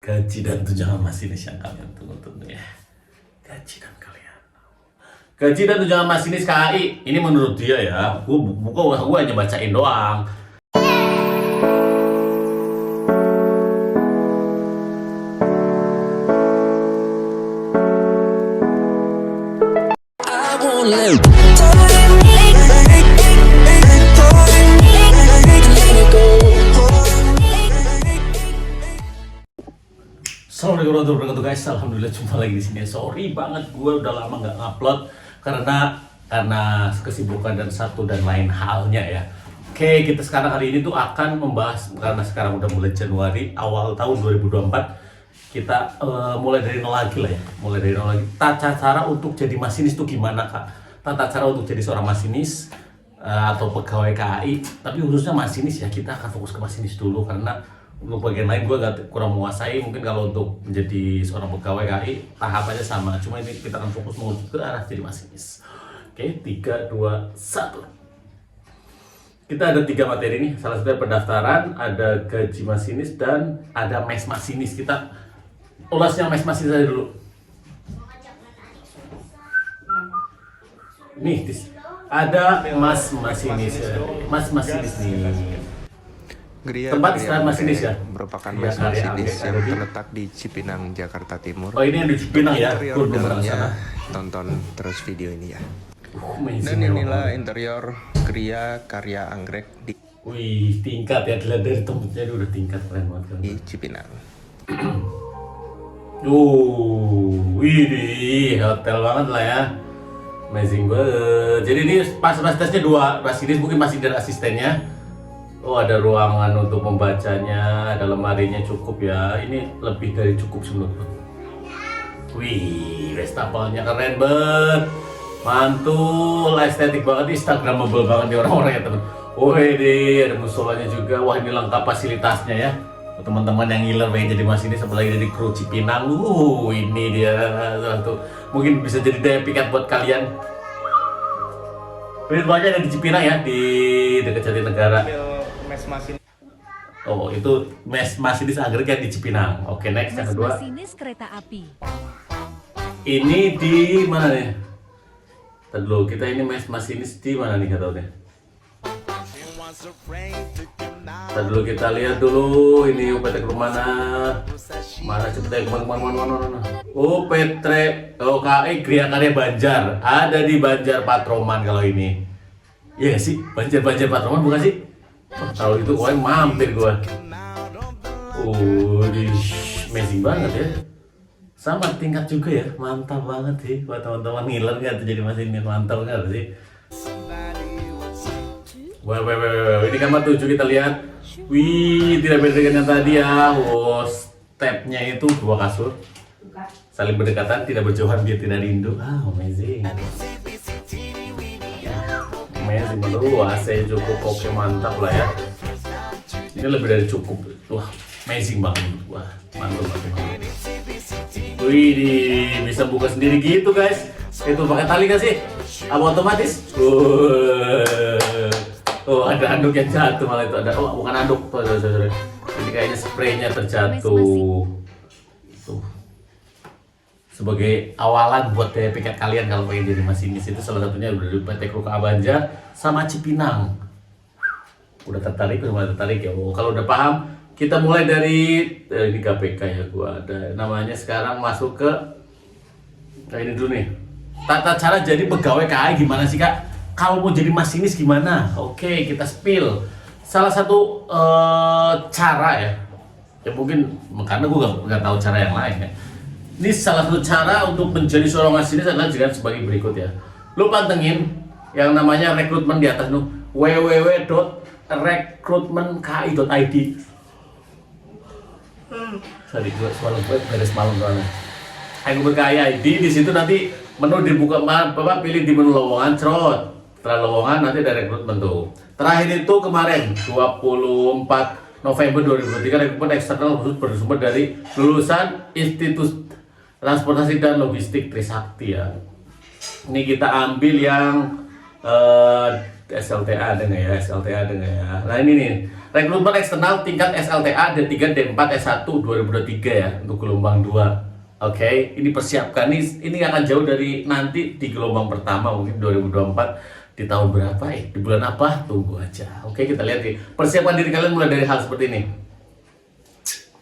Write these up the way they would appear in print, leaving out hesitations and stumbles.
Gaji dan tunjangan masinis yang kalian tunggu-tunggu ya. Gaji dan kalian. Gaji dan tunjangan masinis KAI. Ini menurut dia ya. Gue hanya bacain doang. Assalamualaikum warahmatullahi wabarakatuh guys. Alhamdulillah jumpa lagi di sini. Sorry banget gue udah lama nggak ngupload karena kesibukan dan satu dan lain halnya ya. Oke, kita sekarang hari ini tuh akan membahas, karena sekarang udah mulai Januari, awal tahun 2024. Kita mulai dari nol lagi lah ya. Mulai dari nol lagi. Tata cara untuk jadi masinis tuh gimana kak? Tata cara untuk jadi seorang masinis atau pegawai KAI. Tapi khususnya masinis ya, kita akan fokus ke masinis dulu karena untuk bagian lain gue kurang menguasai. Mungkin kalau untuk menjadi seorang pegawai KAI tahapannya sama, cuma ini kita akan fokus menuju ke arah jadi masinis. Oke, 3, 2, 1. Kita ada 3 materi nih, salah satunya pendaftaran, ada gaji masinis, dan ada mes masinis. Kita ulasnya mes masinis aja dulu. Nih, ada mas masinis nih. Tempat istirahat masinis ya? Merupakan mes masinis yang terletak di Cipinang, Jakarta Timur. Oh, ini yang di Cipinang ya? Interior dalamnya, tonton terus video ini ya. Dan inilah interior Gria Karya Anggrek di Wih, tingkat ya, dilihat dari tempatnya udah tingkat, keren banget kan? Di Cipinang. Wih, hotel banget lah ya. Amazing banget. Jadi ini fasilitasnya 2 masinis, mungkin masih dari asistennya. Oh, ada ruangan untuk membacanya, ada lemarinya cukup ya. Ini lebih dari cukup menurutku. Wih, wastafalnya keren banget. Mantul, estetik banget, instagramable banget nih orang-orang ya teman. Oh ini ada musolanya juga. Wah, ini lengkap fasilitasnya ya. Teman-teman yang ngiler pengen jadi masinis, apalagi dari kru Cipinang. Ini dia satu. Mungkin bisa jadi daya pikat buat kalian. Banyak ada di Cipinang ya, di dekat Jatinegara. Mes masinis. Oh, itu mes masinis Anggrek yang di Cipinang. Oke, next yang kedua. Masinis kereta api. Ini di mana nih? Tadi dulu, kita ini mes masinis di mana nih kata deh? Tadi dulu kita lihat dulu ini UPT ke mana? Mana cepetnya kemana? UPT KAI Gria Karya Banjar, ada di Banjar Patroman kalau ini. Iya sih, Banjar Patroman bukan sih? Kalau itu gue mampir gue. Amazing banget ya. Sama tingkat juga ya, mantap banget sih. Buat teman-teman ngiler nggak tuh jadi masinis, mantap nggak sih? Wah, ini kamar 7 kita lihat. Wih, tidak beda dengan yang tadi ya. Stepnya itu 2 kasur, saling berdekatan, tidak berjauhan biar tidak rindu. Amazing. Amazing bener. AC cukup, oke, mantap lah ya. Ini lebih dari cukup. Wah, amazing banget. Wah, mantap. Wih, bisa buka sendiri gitu guys. Itu pakai tali gak sih? Apa otomatis? Oh, ada anduk yang jatuh malah itu ada. Oh, bukan anduk. Sorry. Ini kayaknya spraynya terjatuh. Tuh. Sebagai awalan buat daya pikat kalian kalau pengen jadi masinis, itu salah satunya udah di PT Kru KA Banjar sama Cipinang. Udah tertarik ya. Oh, kalau udah paham, kita mulai dari ini KPK ya, gua ada namanya sekarang masuk ke ini dulu nih. Tata cara jadi pegawai KAI gimana sih kak? Kalau mau jadi masinis gimana? Oke, kita spill. Salah satu cara ya mungkin karena gua nggak tahu cara yang lain ya. Ini salah satu cara untuk menjadi seorang masinis adalah dengan sebagai berikut ya. Lu pantengin yang namanya rekrutmen di atas tuh, www.rekrutmenki.id. Sorry, gue semalam beres malam soalnya. Aku berkaya ID, di situ nanti menu dibuka, bapak pilih di menu lowongan, cerot. Setelah lowongan nanti ada rekrutmen tuh. Terakhir itu kemarin 24 November 2023 rekrutmen eksternal khusus bersumber dari lulusan Institut Transportasi dan Logistik Trisakti ya. Ini kita ambil yang SLTA ada nggak ya? Nah ini nih, rekrutmen eksternal tingkat SLTA D3 D4 S1 2023 ya untuk gelombang 2. Oke, ini persiapkan ini akan jauh dari nanti di gelombang pertama mungkin 2024 di tahun berapa ya? Di bulan apa? Tunggu aja. Oke, kita lihat nih. Persiapkan diri kalian mulai dari hal seperti ini.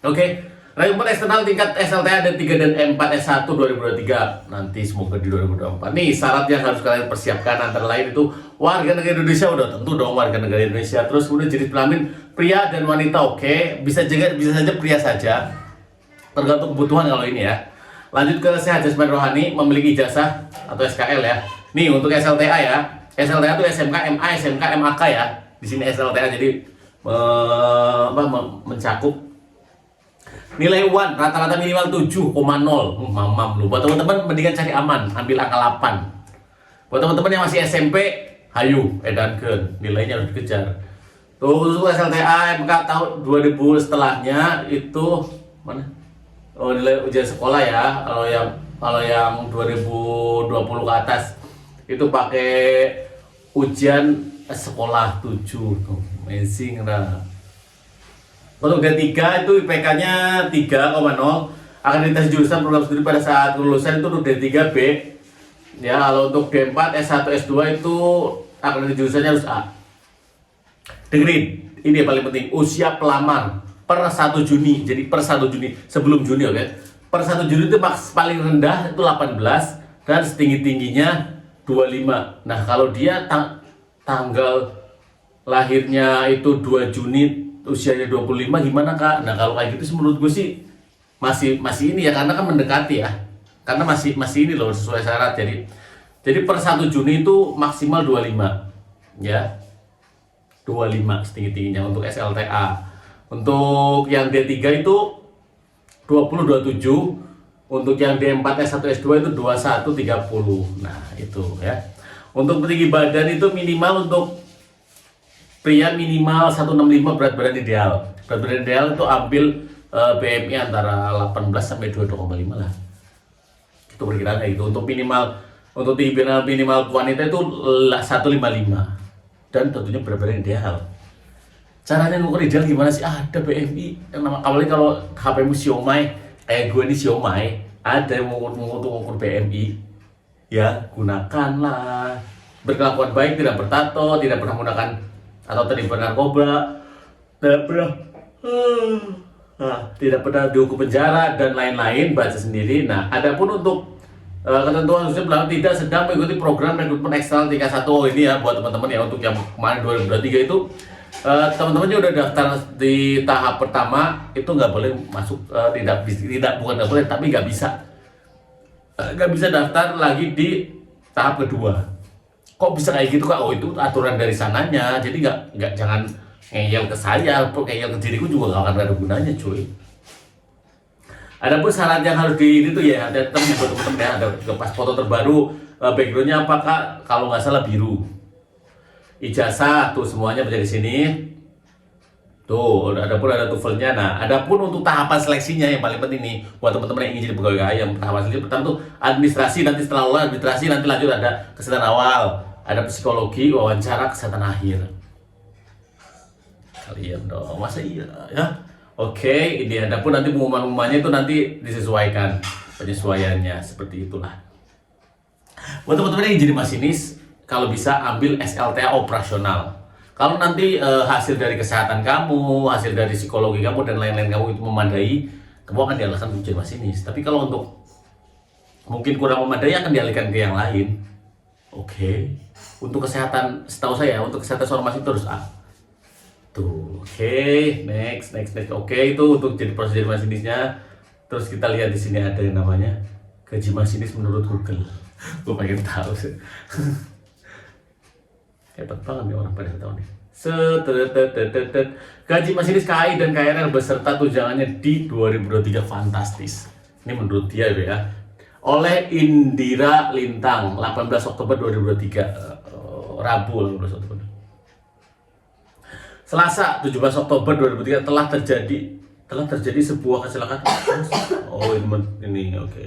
Oke. Rekrutmen eksternal tingkat SLTA D3 dan E4 S1 2023 nanti semoga di 2024. Nih syarat yang harus kalian persiapkan antara lain itu warga negara Indonesia, udah tentu dong warga negara Indonesia. Terus kemudian jenis kelamin pria dan wanita, oke. Bisa saja pria saja. Tergantung kebutuhan kalau ini ya. Lanjut ke sehat jasmani rohani, memiliki ijazah atau SKL ya. Nih untuk SLTA ya. SLTA itu SMK, MA, SMK, MAK ya. Di sini SLTA jadi mencakup nilai UAN rata-rata minimal 7,0. Mamam lu. Buat teman-teman mendingan cari aman, ambil angka 8. Buat teman-teman yang masih SMP, hayu edankeun, nilainya harus dikejar. Tuh untuk SLTA MK tahun 2000 setelahnya itu mana? Oh, nilai ujian sekolah ya. Kalau yang 2020 ke atas itu pakai ujian sekolah 7. Tuh, amazing nah. Untuk D3 itu IPK-nya 3,0, akan dites jurusan program studi pada saat lulusan itu untuk D3B. Ya, kalau untuk D4, S1, S2 itu akan dites jurusannya harus A. Dengerin, ini yang paling penting, usia pelamar per 1 Juni. Jadi per 1 Juni, sebelum Juni oke. Per 1 Juni itu paling rendah itu 18 dan setinggi-tingginya 25. Nah, kalau dia tanggal lahirnya itu 2 Juni usianya 25 gimana Kak? Nah kalau kayak gitu menurut gue sih masih ini ya, karena kan mendekati ya, karena masih ini loh sesuai syarat. Jadi per 1 Juni itu maksimal 25 ya, 25 setinggi-tingginya untuk SLTA. Untuk yang D3 itu 20-27, untuk yang D4 S1 S2 itu 21-30. Nah itu ya. Untuk tinggi badan itu minimal untuk pria minimal 165, berat badan ideal. Berat badan ideal itu ambil BMI antara 18 sampai 22,5 lah. Itu perkiraan kayak gitu. Untuk tinggi badan minimal wanita itu 155. Dan tentunya berat badan ideal. Caranya ngukur ideal gimana sih? Ada BMI. Apalagi kalau HP-mu Xiaomi, kayak gue ini Xiaomi, ada yang mengukur BMI. Ya, gunakanlah. Berkelakuan baik, tidak bertato, tidak pernah menggunakan atau terlibat narkoba, tidak pernah dihukum penjara dan lain-lain, baca sendiri. Nah, adapun untuk ketentuan khususnya belakang tidak sedang mengikuti program rekrutmen eksternal tingkat 1. Ini ya buat teman-teman ya, untuk yang kemarin 2023 itu teman-teman yang udah daftar di tahap pertama itu nggak boleh masuk, bukan nggak boleh tapi nggak bisa daftar lagi di tahap kedua. Kok bisa kayak gitu Kak? Oh itu aturan dari sananya, jadi jangan ngeyel ke saya, ngeyel ke diriku juga gak akan ada gunanya cuy. Adapun syarat yang harus ini tuh ya, ada temen-temen ya, ada pas foto terbaru, backgroundnya apa Kak? Kalau nggak salah biru. Ijazah tuh semuanya berada di sini. Tuh, adapun ada TOEFL-nya. Nah, adapun untuk tahapan seleksinya yang paling penting nih buat teman-teman yang ingin jadi pegawai ayam. Tahapan seleksi pertama tuh administrasi, nanti setelah lulus administrasi, nanti lanjut ada kesehatan awal, ada psikologi, wawancara, kesehatan akhir. Kalian dong, masa iya ya? Oke, ini adapun nanti pengumuman-pengumumannya itu nanti disesuaikan penyesuaiannya seperti itulah. Buat teman-teman yang jadi masinis, kalau bisa ambil SLTA operasional. Kalau nanti hasil dari kesehatan kamu, hasil dari psikologi kamu dan lain-lain kamu itu memadai, kamu akan dialihkan untuk jadi masinis. Tapi kalau untuk mungkin kurang memadai akan dialihkan ke yang lain. Oke. Untuk kesehatan, setahu saya untuk kesehatan seorang masinis itu harus A. Tuh, oke. Next. Oke, itu untuk jadi proses jadi masinisnya. Terus kita lihat di sini ada yang namanya gaji masinis menurut Google. Gue pengen tahu sih. Hebat banget nih orang pada tahu nih. Gaji masinis KAI dan KRL beserta tunjangannya di 2023 fantastis. Ini menurut dia ya. Oleh Indira Lintang, 18 Oktober 2023, Rabu 18 Oktober. Selasa 17 Oktober 2003 telah terjadi sebuah kecelakaan. Oh ini oke.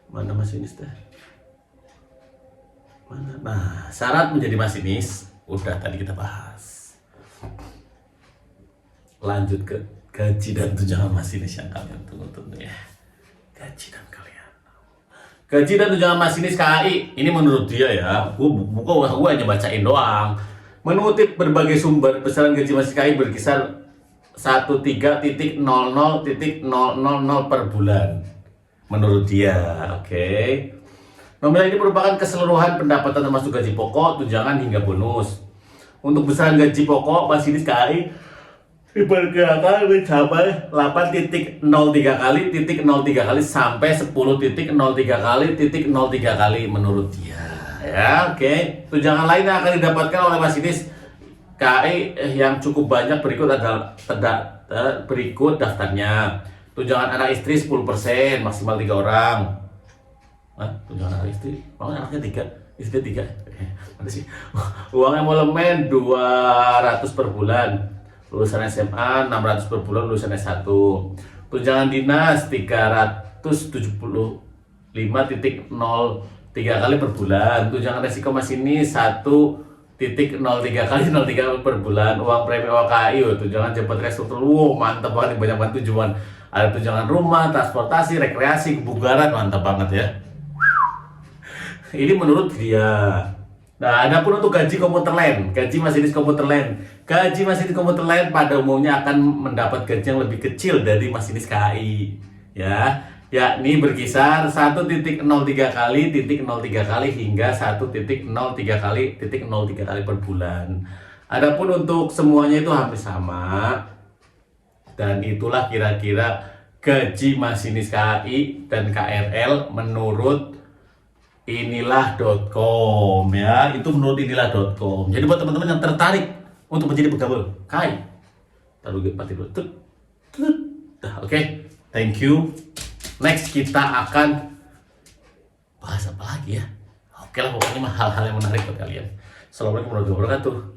Mana masinis teh? Mana? Nah, syarat menjadi masinis udah tadi kita bahas. lanjut ke gaji dan tunjangan masinis yang kalian tunggu-tunggu ya. Gaji dan kalian. Gaji dan tunjangan masinis KAI, ini menurut dia ya, gua hanya bacain doang. Mengutip berbagai sumber, besaran gaji masinis KAI berkisar 13.00.000 per bulan. Menurut dia, oke. Nominal ini merupakan keseluruhan pendapatan termasuk gaji pokok, tunjangan hingga bonus. Untuk besaran gaji pokok masinis KAI diperkirakan mencapai 8.03 kali sampai 10.03 kali menurut dia. Ya, oke. Tunjangan lain yang akan didapatkan oleh masinis KAI yang cukup banyak berikut adalah berikut daftarnya. Tunjangan anak istri 10%, maksimal 3 orang. Tunjangan anak istri, anaknya 3, istri 3. Mana sih? Uang emolumen 200 per bulan. Lulusan SMA 600 per bulan, lulusan S1. Tunjangan dinas 375.03 kali per bulan. Tunjangan resiko masinis 1.03 kali 03 per bulan. Uang premi OKI, tunjangan jabatan restruktur. Mantap banget, banyak banget tujuan. Ada tunjangan rumah, transportasi, rekreasi, kebugaran, mantap banget ya. Ini menurut dia. Nah, ada pun untuk gaji komuter lain, gaji masinis komuter lain. Gaji masinis komuter lain pada umumnya akan mendapat gaji yang lebih kecil dari masinis KAI, ya, yakni berkisar 1.03 kali hingga 1.03 kali per bulan. Adapun untuk semuanya itu hampir sama. Dan itulah kira-kira gaji masinis KAI dan KRL menurut inilah.com ya. Itu menurut inilah.com. Jadi buat teman-teman yang tertarik untuk menjadi pegawai KAI, taruh pati dulu. Oke, thank you. Next kita akan bahas apa lagi ya? Oke lah, pokoknya hal-hal yang menarik buat kalian. Assalamualaikum warahmatullahi wabarakatuh.